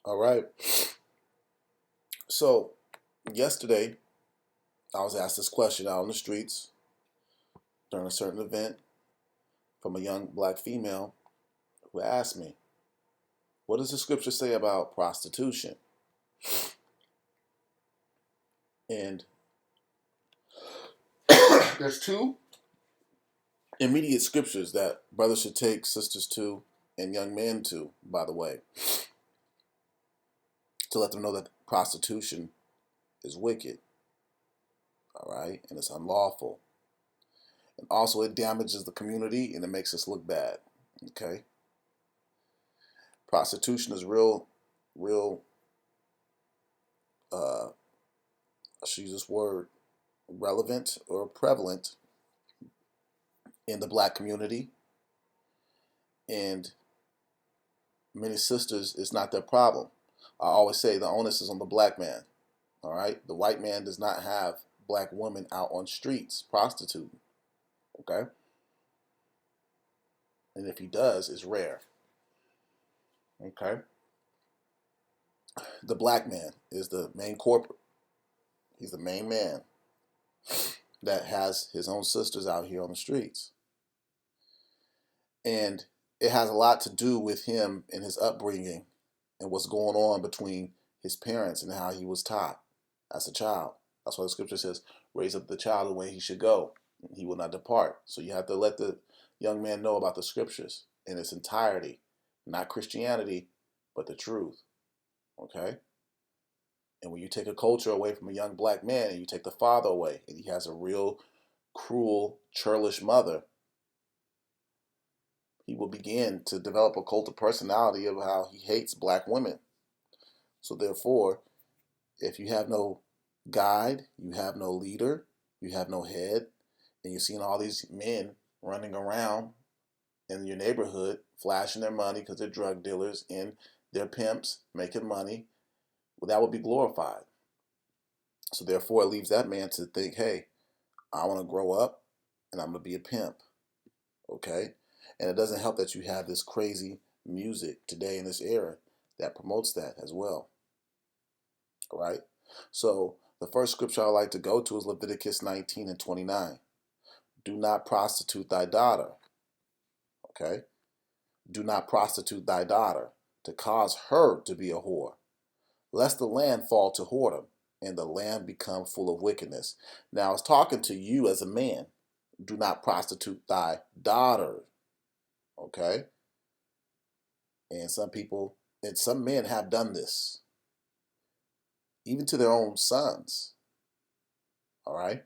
All right. So, yesterday, I was asked this question out on the streets during a certain event from a young black female who asked me, what does the scripture say about prostitution? And there's two immediate scriptures that brothers should take sisters to and young men to, by the way, to let them know that prostitution is wicked, all right, and it's unlawful. And also, it damages the community and it makes us look bad, okay? Prostitution is real, I should use this word, relevant or prevalent in the black community. And many sisters, it's not their problem. I always say the onus is on the black man. All right, the white man does not have black women out on streets prostituting. Okay, and if he does, it's rare. Okay, the black man is the main corporate. He's the main man that has his own sisters out here on the streets, and it has a lot to do with him and his upbringing and what's going on between his parents and how he was taught as a child. That's why the scripture says, raise up the child the way he should go, and he will not depart. So you have to let the young man know about the scriptures in its entirety, not Christianity, but the truth. Okay? And when you take a culture away from a young black man and you take the father away, and he has a real cruel, churlish mother, he will begin to develop a cult of personality of how he hates black women. So therefore, if you have no guide, you have no leader, you have no head, and you're seeing all these men running around in your neighborhood flashing their money because they're drug dealers and they're pimps making money, well, that would be glorified. So therefore, it leaves that man to think, hey, I want to grow up and I'm going to be a pimp. Okay? And it doesn't help that you have this crazy music today in this era that promotes that as well. All right? So the first scripture I like to go to is Leviticus 19 and 29. Do not prostitute thy daughter. Okay? Do not prostitute thy daughter to cause her to be a whore, lest the land fall to whoredom and the land become full of wickedness. Now, I was talking to you as a man. Do not prostitute thy daughter. Okay? And some people, and some men have done this, even to their own sons. All right?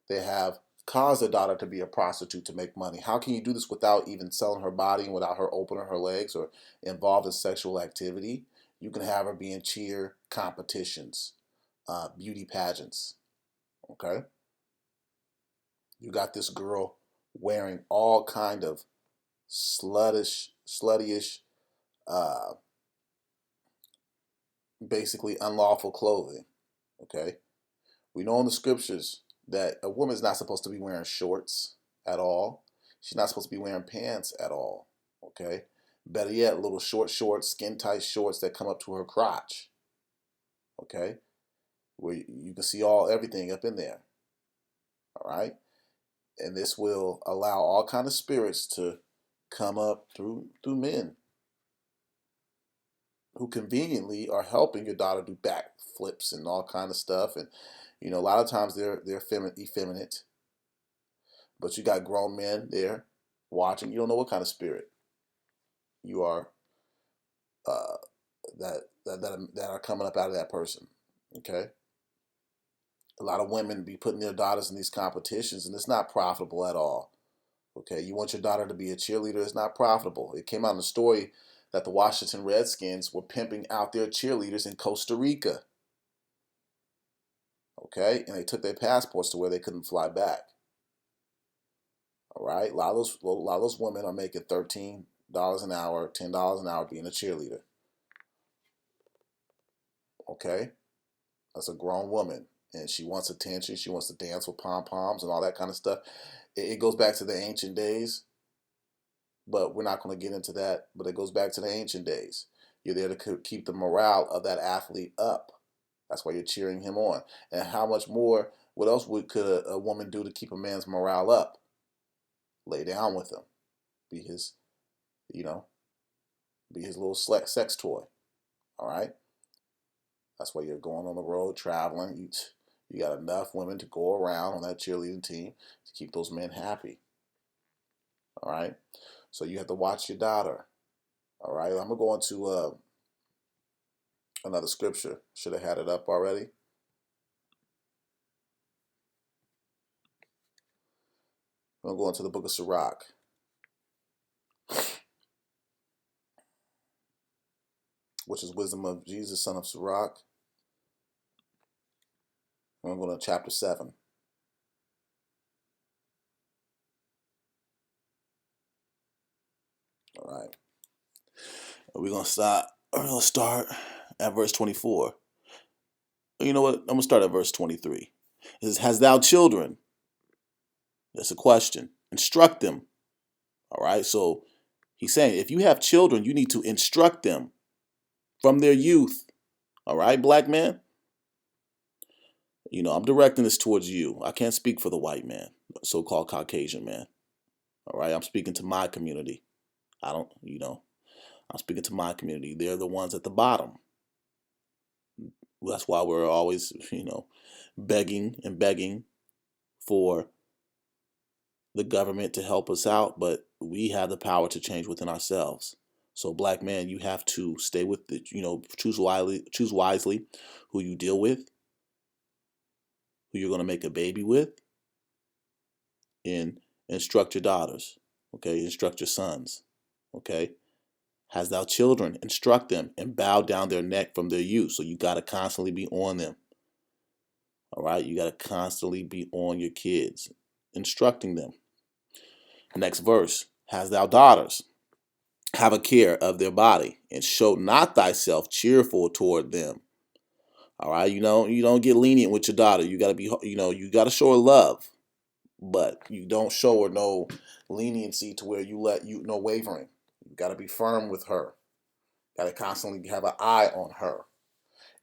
They have caused their daughter to be a prostitute to make money. How can you do this without even selling her body and without her opening her legs or involved in sexual activity? You can have her be in cheer competitions, beauty pageants. Okay, you got this girl wearing all kind of sluttyish, uh, basically unlawful clothing. Okay, we know in the scriptures that a woman is not supposed to be wearing shorts at all. She's not supposed to be wearing pants at all. Okay? Better yet, little short shorts, skin tight shorts that come up to her crotch. Okay? Where you can see everything up in there. All right? And this will allow all kind of spirits to come up through men who conveniently are helping your daughter do back flips and all kind of stuff. And a lot of times they're effeminate, but you got grown men there watching. You don't know what kind of spirit you are uh, that are coming up out of that person. Okay, a lot of women be putting their daughters in these competitions, and it's not profitable at all. Okay, you want your daughter to be a cheerleader, it's not profitable. It came out in the story that the Washington Redskins were pimping out their cheerleaders in Costa Rica. Okay, and they took their passports to where they couldn't fly back. All right, a lot of those women are making $13 an hour, $10 an hour being a cheerleader. Okay, that's a grown woman, and she wants attention. She wants to dance with pom poms and all that kind of stuff. It goes back to the ancient days, but we're not going to get into that. But it goes back to the ancient days. You're there to keep the morale of that athlete up. That's why you're cheering him on. And how much more? What else could a woman do to keep a man's morale up? Lay down with him, be his, you know, be his little sex toy. All right. That's why you're going on the road, traveling. You got enough women to go around on that cheerleading team to keep those men happy. All right. So you have to watch your daughter. All right. I'm gonna go into another scripture. Should have had it up already. I'm gonna go into the book of Sirach, which is wisdom of Jesus, son of Sirach. I'm going to chapter 7. All right. We're gonna start at verse 24. You know what? I'm gonna start at verse 23. It says, "Has thou children?" That's a question. Instruct them. All right. So he's saying, if you have children, you need to instruct them from their youth. All right, black man. I'm directing this towards you. I can't speak for the white man, so-called Caucasian man. All right. I'm speaking to my community. I don't. I'm speaking to my community. They're the ones at the bottom. That's why we're always, begging and begging for the government to help us out, but we have the power to change within ourselves. So, black man, you have to stay with the, choose wisely who you deal with, who you're going to make a baby with, and instruct your daughters. Okay, instruct your sons. Okay, has thou children, instruct them and bow down their neck from their youth. So you got to constantly be on them. All right, you got to constantly be on your kids, instructing them. Next verse, has thou daughters, have a care of their body, and show not thyself cheerful toward them. All right, you don't get lenient with your daughter. You got to be, you got to show her love, but you don't show her no leniency to where you let no wavering. You got to be firm with her. Got to constantly have an eye on her,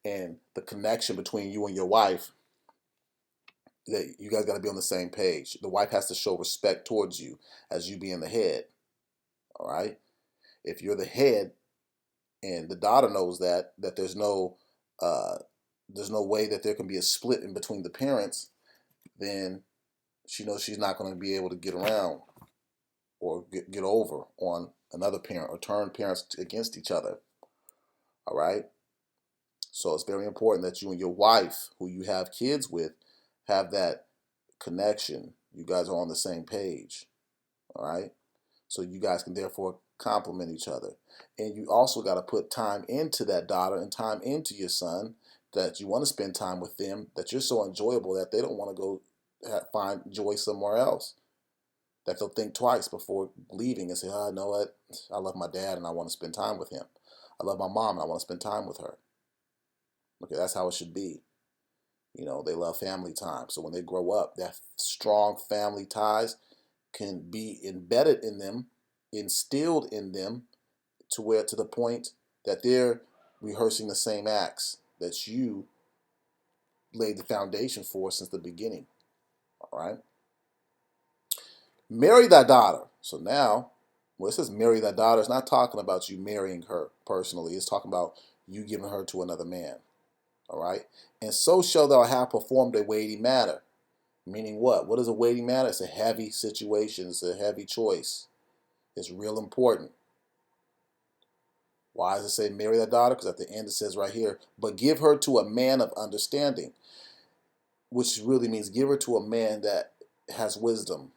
and the connection between you and your wife. That you guys got to be on the same page. The wife has to show respect towards you as you being the head. All right. If you're the head, and the daughter knows that there's no way that there can be a split in between the parents, then she knows she's not going to be able to get around or get over on another parent or turn parents against each other. All right. So it's very important that you and your wife, who you have kids with, have that connection. You guys are on the same page. All right. So you guys can therefore complement each other. And you also got to put time into that daughter and time into your son, that you want to spend time with them, that you're so enjoyable that they don't want to go find joy somewhere else. That they'll think twice before leaving and say, oh, you know what? I love my dad and I want to spend time with him. I love my mom and I want to spend time with her. Okay, that's how it should be. They love family time. So when they grow up, that strong family ties can be embedded in them, instilled in them, to the point that they're rehearsing the same acts that you laid the foundation for since the beginning. All right. Marry thy daughter. So now, when it says marry thy daughter, it's not talking about you marrying her personally. It's talking about you giving her to another man. All right. And so shall thou have performed a weighty matter. Meaning what? What is a weighty matter? It's a heavy situation. It's a heavy choice. It's real important. Why does it say marry thy daughter? Because at the end it says right here, but give her to a man of understanding, which really means give her to a man that has wisdom,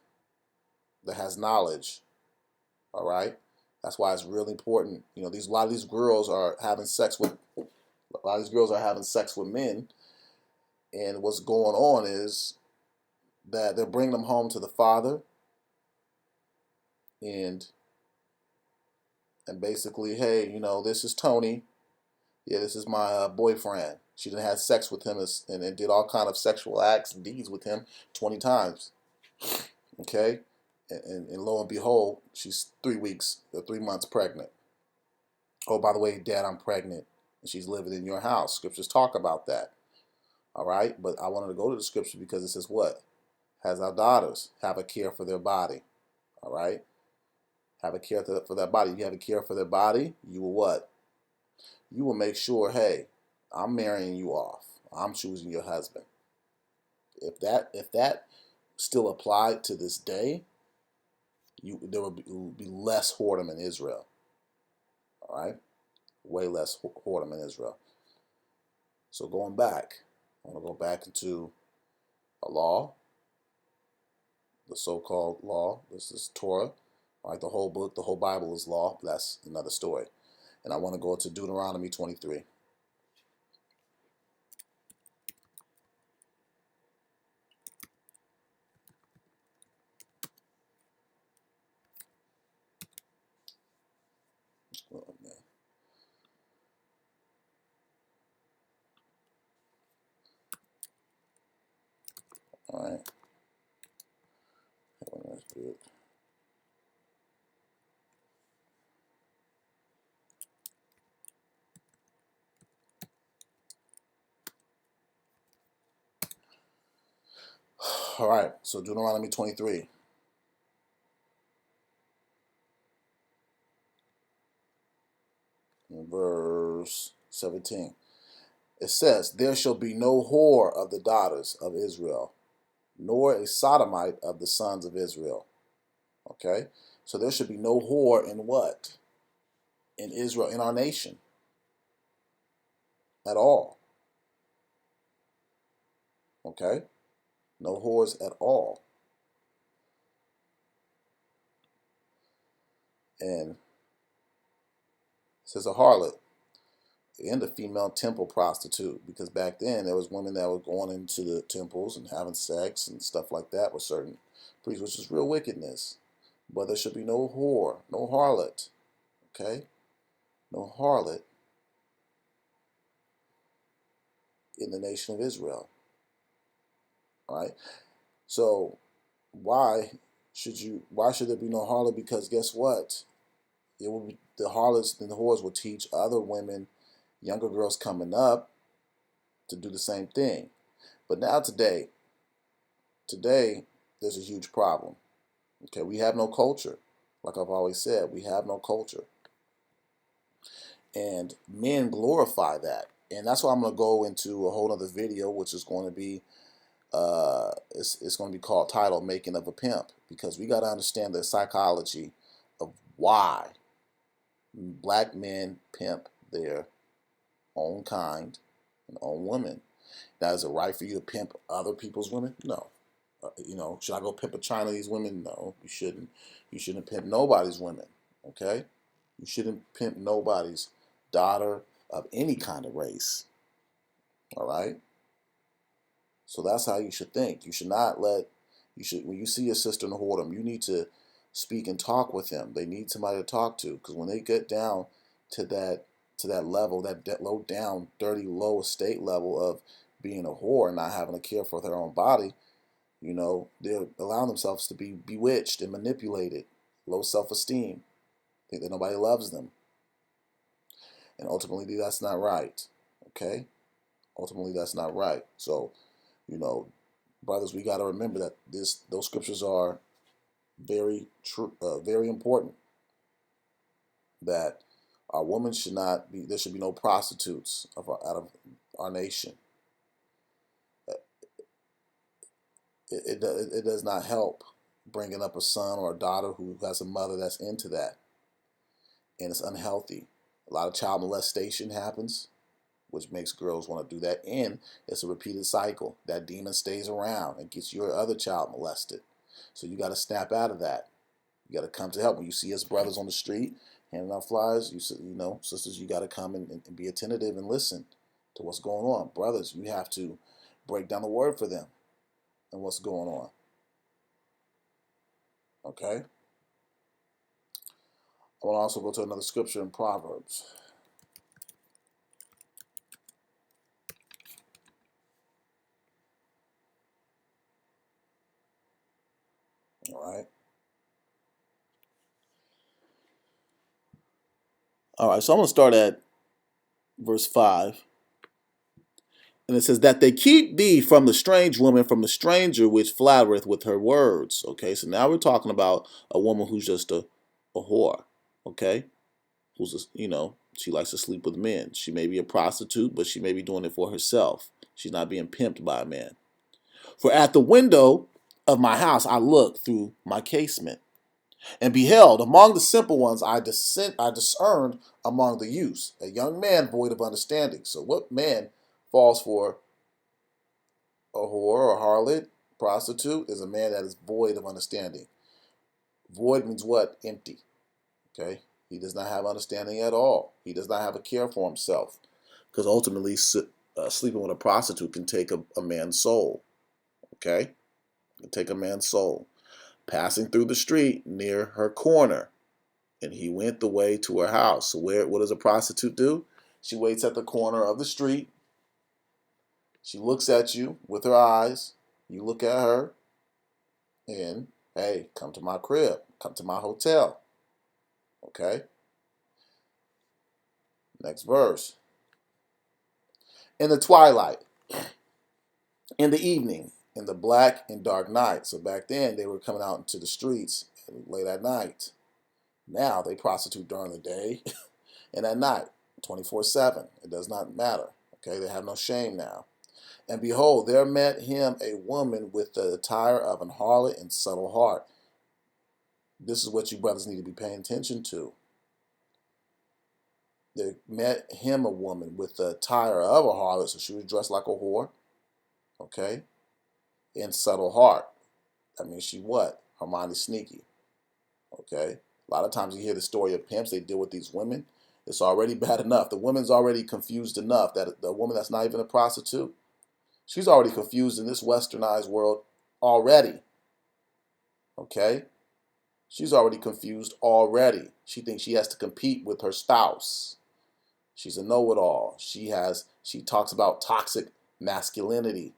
that has knowledge. All right, that's why it's really important. A lot of these girls are having sex with men, and what's going on is that they're bringing them home to the father, and basically, hey, this is Tony. Yeah, this is my boyfriend. She done had sex with him and did all kind of sexual acts and deeds with him 20 times. Okay? And lo and behold, she's 3 months pregnant. Oh, by the way, Dad, I'm pregnant, and she's living in your house. Scriptures talk about that. All right, but I wanted to go to the scripture because it says what? Has our daughters have a care for their body. All right, have a care for their body. You have a care for their body. You will what? You will make sure. Hey, I'm marrying you off. I'm choosing your husband. If that still applied to this day, there will be less whoredom in Israel. All right, way less whoredom in Israel. So going back, I want to go back into a law, the so-called law. This is Torah. All right, the whole book, the whole Bible is law. But that's another story. And I want to go to Deuteronomy 23. Oh, man. All right. That's good. All right. So Deuteronomy 23, verse 17. It says, "There shall be no whore of the daughters of Israel, nor a sodomite of the sons of Israel." Okay? So there should be no whore in what? In Israel, in our nation, at all. Okay? No whores at all. And it says a harlot and a female temple prostitute, because back then there was women that were going into the temples and having sex and stuff like that with certain priests, which is real wickedness. But there should be no whore, no harlot. Okay? No harlot in the nation of Israel. All right? So why should there be no harlot? Because guess what? It will be the harlots and the whores will teach other women, younger girls coming up, to do the same thing. But now today there's a huge problem. Okay, we have no culture. Like I've always said, we have no culture. And men glorify that. And that's why I'm going to go into a whole other video, which is going to be it's going to be called titled "Making of a Pimp," because we got to understand the psychology of why black men pimp their own kind and own women. Now, is it right for you to pimp other people's women? No. Should I go pimp a Chinese women? No, you shouldn't. You shouldn't pimp nobody's women. Okay, you shouldn't pimp nobody's daughter of any kind of race. All right. So that's how you should think. You should not let. You should when you see your sister in the whoredom, you need to speak and talk with them. They need somebody to talk to, because when they get down to that level, that low down, dirty, low estate level of being a whore and not having a care for their own body, they're allowing themselves to be bewitched and manipulated, low self-esteem, think that nobody loves them. And ultimately, that's not right. Okay? Ultimately, that's not right. So, you know, brothers, we got to remember that those scriptures are very true, very important. That our women should not be. There should be no prostitutes out of our nation. It does not help bringing up a son or a daughter who has a mother that's into that, and it's unhealthy. A lot of child molestation happens, which makes girls want to do that, and it's a repeated cycle. That demon stays around and gets your other child molested. So you got to snap out of that. You got to come to help. When you see us brothers on the street handing out flyers, sisters, you got to come and be attentive and listen to what's going on. Brothers, you have to break down the word for them and what's going on. Okay? I want to also go to another scripture in Proverbs. All right? All right, so I'm going to start at verse 5. And it says that they keep thee from the strange woman, from the stranger which flattereth with her words. Okay, so now we're talking about a woman who's just a whore. Okay, who's she likes to sleep with men. She may be a prostitute, but she may be doing it for herself. She's not being pimped by a man. For at the window of my house I looked through my casement, and beheld among the simple ones I discerned among the youths a young man void of understanding. So what man falls for a whore or harlot, prostitute, is a man that is void of understanding. Void means what? Empty. Okay? He does not have understanding at all. He does not have a care for himself. Because ultimately, sleeping with a prostitute can take a man's soul. Okay? It can take a man's soul. Passing through the street near her corner, and he went the way to her house. So what does a prostitute do? She waits at the corner of the street. She looks at you with her eyes. You look at her, and hey, come to my crib, come to my hotel. Okay? Next verse. In the twilight, in the evening, in the black and dark night. So back then they were coming out into the streets late at night. Now they prostitute during the day and at night, 24/7. It does not matter. Okay, they have no shame now. And behold, there met him a woman with the attire of an harlot and subtle heart. This is what you brothers need to be paying attention to. There met him a woman with the attire of a harlot, so she was dressed like a whore, okay, and subtle heart. That means she what? Her mind is sneaky, okay. A lot of times you hear the story of pimps, they deal with these women. It's already bad enough. The woman's already confused enough that the woman that's not even a prostitute, she's already confused in this westernized world already, okay. She's already confused already. She thinks she has to compete with her spouse. She's a know-it-all. She talks about toxic masculinity,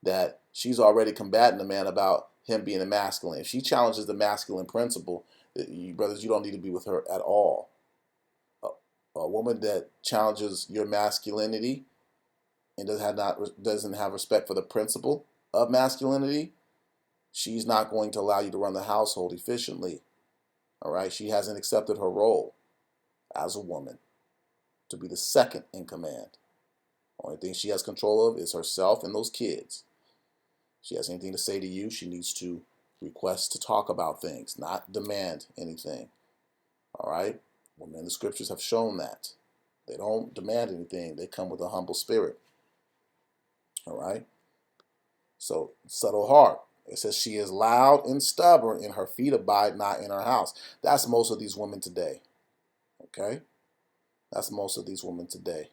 that she's already combating the man about him being a masculine. If she challenges the masculine principle, you brothers, you don't need to be with her at all. A woman that challenges your masculinity and doesn't have respect for the principle of masculinity, she's not going to allow you to run the household efficiently. All right? She hasn't accepted her role as a woman to be the second in command. Only thing she has control of is herself and those kids. If she has anything to say to you, she needs to request to talk about things, not demand anything. All right? Women in the scriptures have shown that. They don't demand anything. They come with a humble spirit. All right? So, subtle heart. It says she is loud and stubborn, and her feet abide not in her house. That's most of these women today. Okay? That's most of these women today.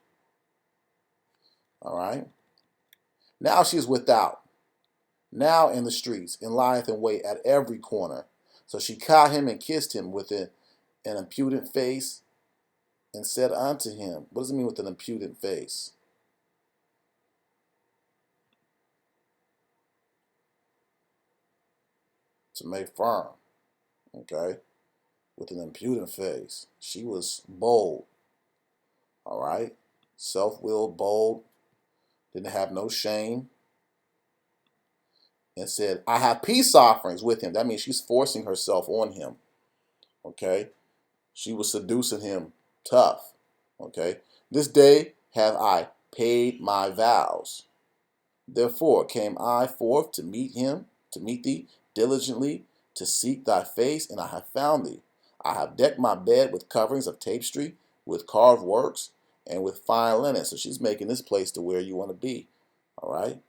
All right? Now she is without, now in the streets, and lieth in wait at every corner. So she caught him and kissed him with an impudent face, and said unto him, what does it mean with an impudent face? To make firm. Okay? With an impudent face. She was bold. All right? Self-willed, bold, didn't have no shame, and said, I have peace offerings with him. That means she's forcing herself on him. Okay? She was seducing him tough. Okay? This day have I paid my vows. Therefore came I forth to meet thee diligently, to seek thy face, and I have found thee. I have decked my bed with coverings of tapestry, with carved works, and with fine linen. So she's making this place to where you want to be. All right?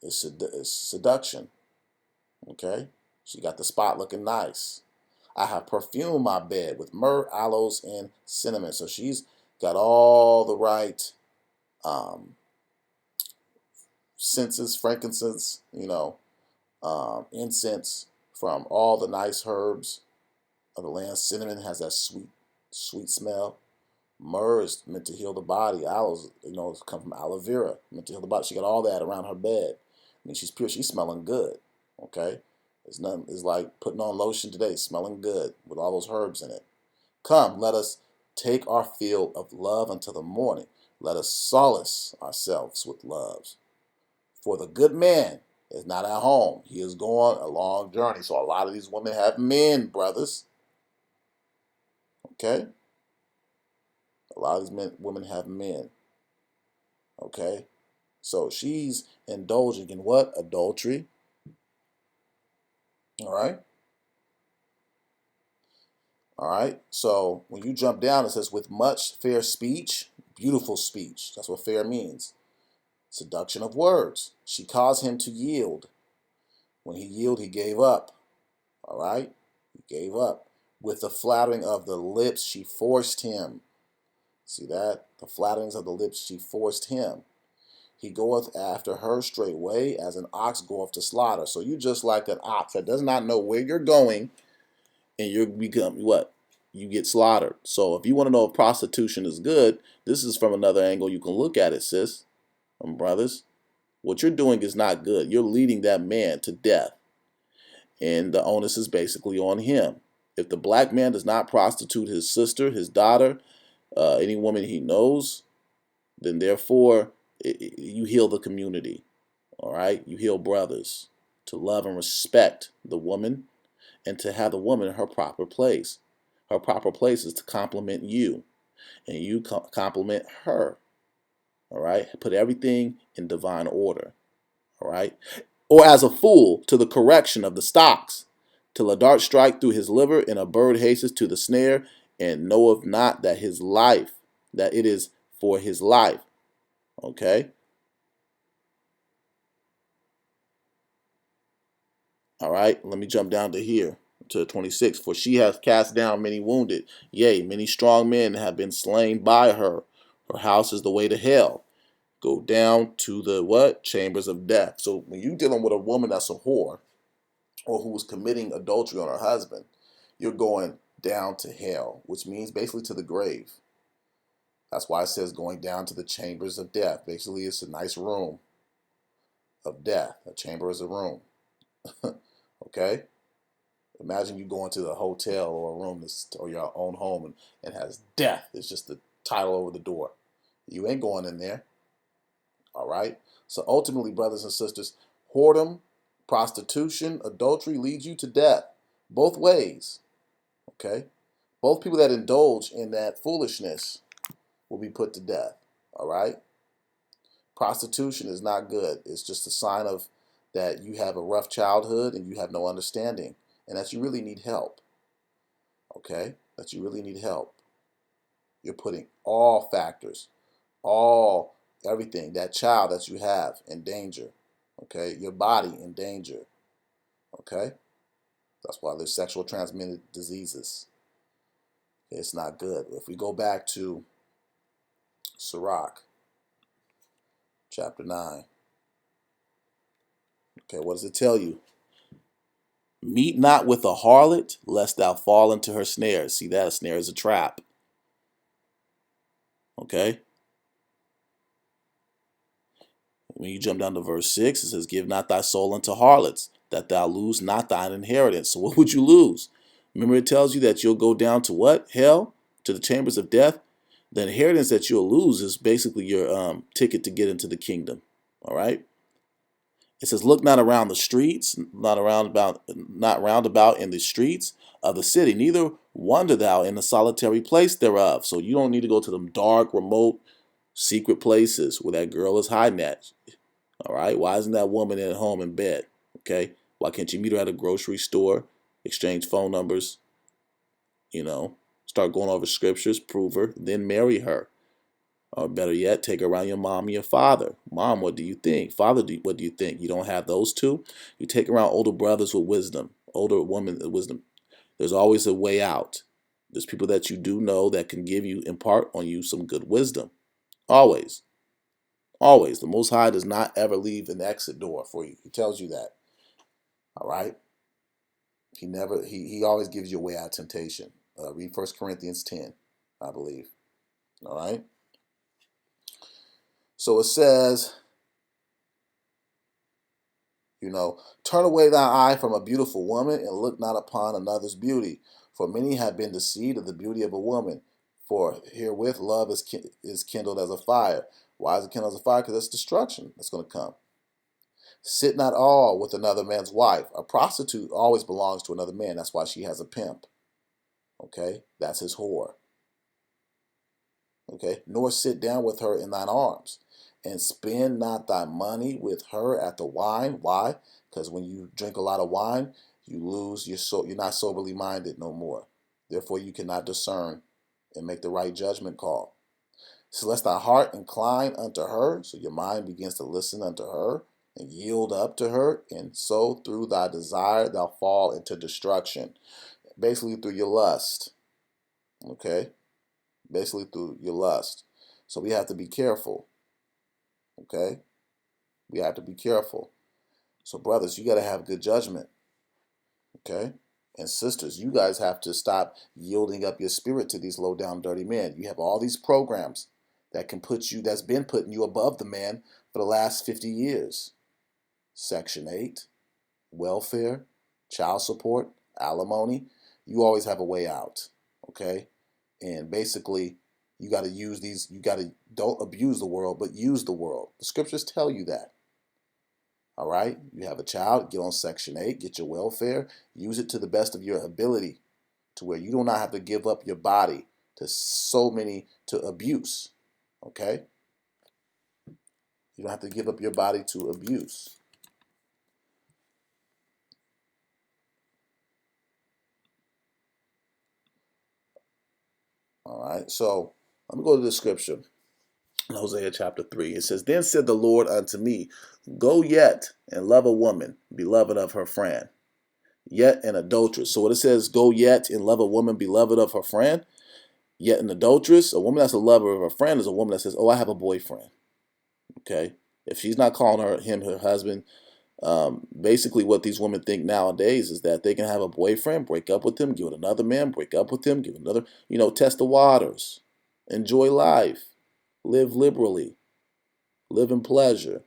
It's seduction. Okay? She got the spot looking nice. I have perfumed my bed with myrrh, aloes, and cinnamon. So she's got all the right senses, frankincense, incense from all the nice herbs of the land. Cinnamon has that sweet, sweet smell. Myrrh is meant to heal the body. Aloes, come from aloe vera, meant to heal the body. She got all that around her bed. I mean, she's pure. She's smelling good. Okay, it's like putting on lotion today, smelling good with all those herbs in it. Come, let us Take our fill of love until the morning. Let us solace ourselves with loves. For the good man is not at home. He is going a long journey. So a lot of these women have men, brothers. Okay? A lot of these women have men. Okay? So she's indulging in what? Adultery. All right? All right? So when you jump down, it says, with much fair speech, beautiful speech. That's what fair means. Seduction of words. She caused him to yield. When he yielded, he gave up. All right? He gave up. With the flattering of the lips, she forced him. See that? The flatterings of the lips, she forced him. He goeth after her straightway as an ox goeth to slaughter. So you just like an ox that does not know where you're going, and you become what? You get slaughtered. So if you want to know if prostitution is good, this is from another angle you can look at it, sis and brothers. What you're doing is not good. You're leading that man to death. And the onus is basically on him. If the black man does not prostitute his sister, his daughter, any woman he knows, then therefore you heal the community. All right? You heal brothers to love and respect the woman and to have the woman in her proper place. Her proper place is to compliment you, and you compliment her. All right? Put everything in divine order. All right? Or as a fool to the correction of the stocks, till a dart strike through his liver, and a bird hasteth to the snare, and knoweth not that his life, that it is for his life. Okay? All right, let me jump down to here, to 26. For she hath cast down many wounded, yea, many strong men have been slain by her. Her house is the way to hell. Go down to the what? Chambers of death. So when you're dealing with a woman that's a whore, or who is committing adultery on her husband, you're going down to hell, which means basically to the grave. That's why it says going down to the chambers of death. Basically, it's a nice room of death. A chamber is a room. Okay? Imagine you going to the hotel or a room or your own home and has death. It's just the title over the door. You ain't going in there. All right? So ultimately, brothers and sisters, whoredom, prostitution, adultery leads you to death. Both ways. Okay? Both people that indulge in that foolishness will be put to death. All right? Prostitution is not good. It's just a sign of that you have a rough childhood and you have no understanding, and that you really need help. Okay? That you really need help. You're putting all factors, everything, that child that you have in danger. Okay? Your body in danger. Okay? That's why there's sexual transmitted diseases. It's not good. If we go back to Sirach, chapter 9. Okay, what does it tell you? Meet not with a harlot, lest thou fall into her snare. See that? A snare is a trap. Okay? When you jump down to verse 6, it says, give not thy soul unto harlots, that thou lose not thine inheritance. So what would you lose? Remember, it tells you that you'll go down to what? Hell? To the chambers of death? The inheritance that you'll lose is basically your ticket to get into the kingdom. All right? It says, look not around the streets, not round about in the streets of the city, neither wander thou in the solitary place thereof. So you don't need to go to them dark, remote, secret places where that girl is hiding at. All right? Why isn't that woman at home in bed? Okay? Why can't you meet her at a grocery store, exchange phone numbers, start going over scriptures, prove her, then marry her? Or better yet, take around your mom and your father. Mom, what do you think? Father, what do you think? You don't have those two? You take around older brothers with wisdom, older women with wisdom. There's always a way out. There's people that you do know that can impart on you some good wisdom. Always. Always. The Most High does not ever leave an exit door for you. He tells you that. All right? He always gives you a way out of temptation. Read 1 Corinthians 10, I believe. All right? So it says, turn away thy eye from a beautiful woman and look not upon another's beauty. For many have been deceived of the beauty of a woman. For herewith love is kindled as a fire. Why is it kindled as a fire? Because that's destruction that's going to come. Sit not all with another man's wife. A prostitute always belongs to another man. That's why she has a pimp. Okay? That's his whore. Okay? Nor sit down with her in thine arms. And spend not thy money with her at the wine. Why? Because when you drink a lot of wine, you lose your soul. You're not soberly minded no more. Therefore, you cannot discern and make the right judgment call. So lest thy heart incline unto her, so your mind begins to listen unto her and yield up to her, and so through thy desire thou fall into destruction. Basically through your lust. Okay? Basically through your lust. So we have to be careful. Okay? We have to be careful. So brothers, you got to have good judgment. Okay? And sisters, you guys have to stop yielding up your spirit to these low down dirty men. You have all these programs that can put you, that's been putting you above the man for the last 50 years. Section 8, welfare, child support, alimony. You always have a way out. Okay? And basically, you got to use these, don't abuse the world, but use the world. The scriptures tell you that. All right? You have a child, get on Section 8, get your welfare, use it to the best of your ability to where you do not have to give up your body to abuse. Okay? You don't have to give up your body to abuse. All right? So, let me go to the scripture. In Hosea chapter 3, it says, Then said the Lord unto me, Go yet and love a woman, beloved of her friend, yet an adulteress. So when it says, Go yet and love a woman, beloved of her friend, yet an adulteress, a woman that's a lover of her friend is a woman that says, Oh, I have a boyfriend. Okay? If she's not calling him her husband, basically what these women think nowadays is that they can have a boyfriend, break up with him, give it another man, break up with him, give another, test the waters, enjoy life, live liberally, live in pleasure.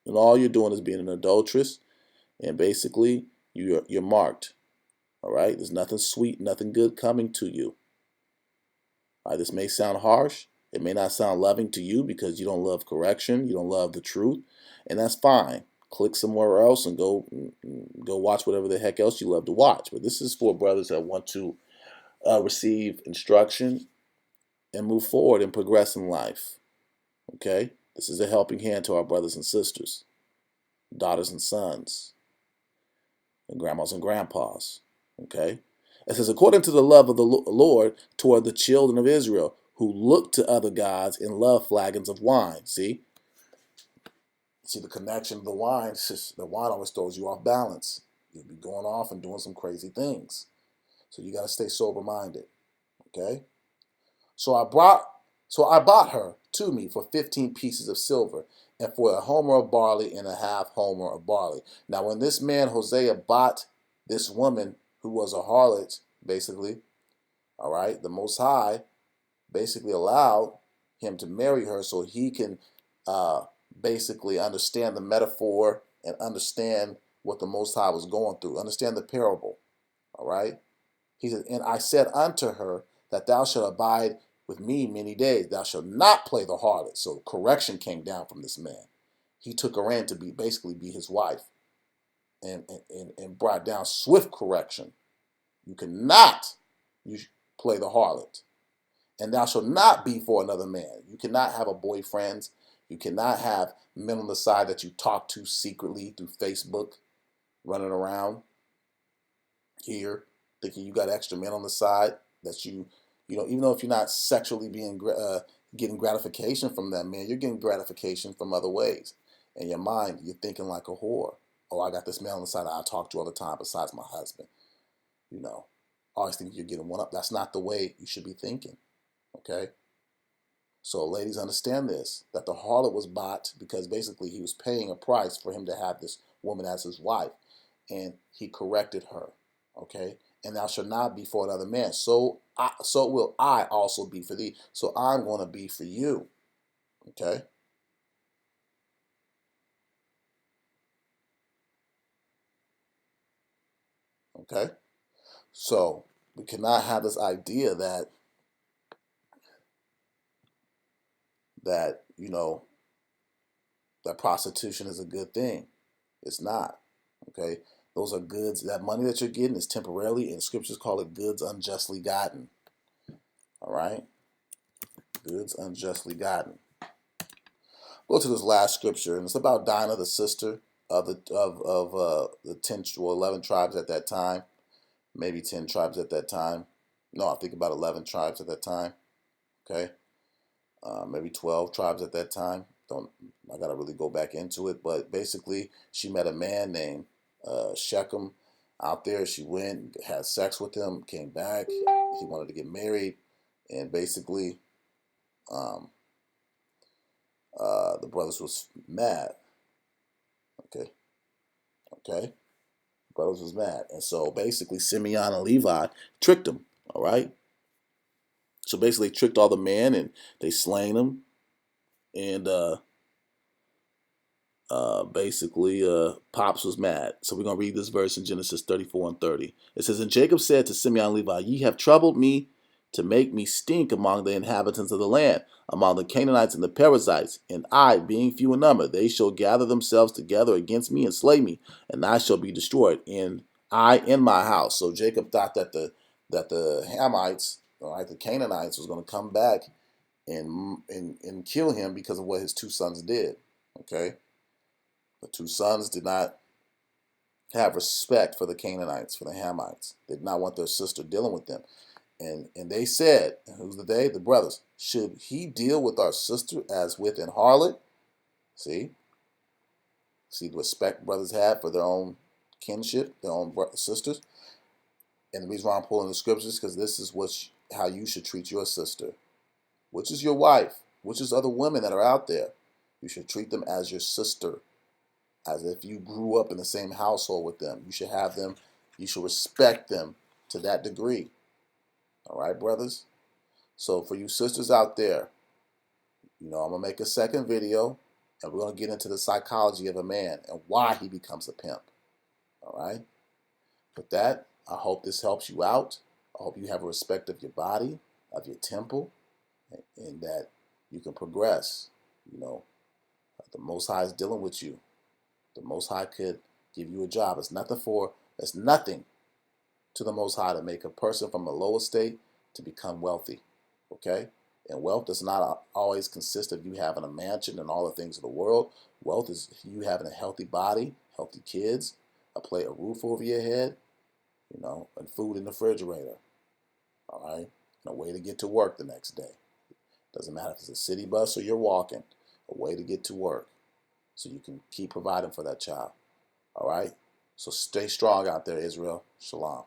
And all you're doing is being an adulteress, and basically you're marked. All right? There's nothing sweet, nothing good coming to you. All right, this may sound harsh. It may not sound loving to you because you don't love correction, you don't love the truth, and that's fine. Click somewhere else and go watch whatever the heck else you love to watch. But this is for brothers that want to receive instruction and move forward and progress in life. Okay? This is a helping hand to our brothers and sisters, daughters and sons, and grandmas and grandpas. Okay? It says, according to the love of the Lord toward the children of Israel, who look to other gods and love flagons of wine. See the connection of the wine. The wine always throws you off balance. You'll be going off and doing some crazy things. So you got to stay sober-minded. Okay? So I bought her to me for 15 pieces of silver, and for a homer of barley and a half homer of barley. Now, when this man Hosea bought this woman who was a harlot, basically, all right, the Most High basically allowed him to marry her so he can basically understand the metaphor and understand what the Most High was going through, understand the parable, all right? He said, and I said unto her that thou shalt abide with me many days. Thou shalt not play the harlot. So correction came down from this man. He took her in to be his wife and brought down swift correction. You cannot play the harlot. And thou shalt not be for another man. You cannot have a boyfriend. You cannot have men on the side that you talk to secretly through Facebook, running around here, thinking you got extra men on the side that even though if you're not sexually getting gratification from that man, you're getting gratification from other ways. In your mind, you're thinking like a whore. Oh, I got this man on the side that I talk to all the time besides my husband. Always think you're getting one up. That's not the way you should be thinking. Okay? So ladies, understand this, that the harlot was bought because basically he was paying a price for him to have this woman as his wife. And he corrected her. Okay? And thou shalt not be for another man. So will I also be for thee. So I'm going to be for you. Okay? Okay? So we cannot have this idea that that, that prostitution is a good thing. It's not. Okay? Those are goods. That money that you're getting is temporarily, and scriptures call it goods unjustly gotten. All right? Goods unjustly gotten. Go to this last scripture, and it's about Dinah, the sister of the 10 or 11 tribes at that time, maybe 10 tribes at that time. No, I think about 11 tribes at that time. Okay, maybe 12 tribes at that time. Don't I gotta really go back into it, but basically, she met a man named Shechem out there. She went, had sex with him, came back. He wanted to get married, and basically, um, the brothers was mad. Okay, okay. Brothers was mad. And so basically Simeon and Levi tricked him. All right. So basically tricked all the men and they slain them. And basically Pops was mad. So we're going to read this verse in Genesis 34 and 30. It says, And Jacob said to Simeon and Levi, Ye have troubled me to make me stink among the inhabitants of the land, among the Canaanites and the Perizzites. And I, being few in number, they shall gather themselves together against me and slay me, and I shall be destroyed, and I in my house. So Jacob thought that the Hamites, all right, the Canaanites, was going to come back and kill him because of what his two sons did. Okay, the two sons did not have respect for the Canaanites, for the Hamites. They did not want their sister dealing with them. And they said, who's the they? The brothers. Should he deal with our sister as with an harlot? See? See the respect brothers have for their own kinship, their own sisters. And the reason why I'm pulling the scriptures because this is how you should treat your sister, which is your wife, which is other women that are out there. You should treat them as your sister, as if you grew up in the same household with them. You should have them, you should respect them to that degree. All right, brothers? So for you sisters out there, I'm going to make a second video, and we're going to get into the psychology of a man and why he becomes a pimp. All right? With that, I hope this helps you out. I hope you have a respect of your body, of your temple, and that you can progress. The Most High is dealing with you. The Most High could give you a job. It's nothing to the Most High to make a person from a low estate to become wealthy. Okay? And wealth does not always consist of you having a mansion and all the things of the world. Wealth is you having a healthy body, healthy kids, a roof over your head, and food in the refrigerator. All right? And a way to get to work the next day. Doesn't matter if it's a city bus or you're walking, a way to get to work so you can keep providing for that child. All right? So stay strong out there, Israel. Shalom.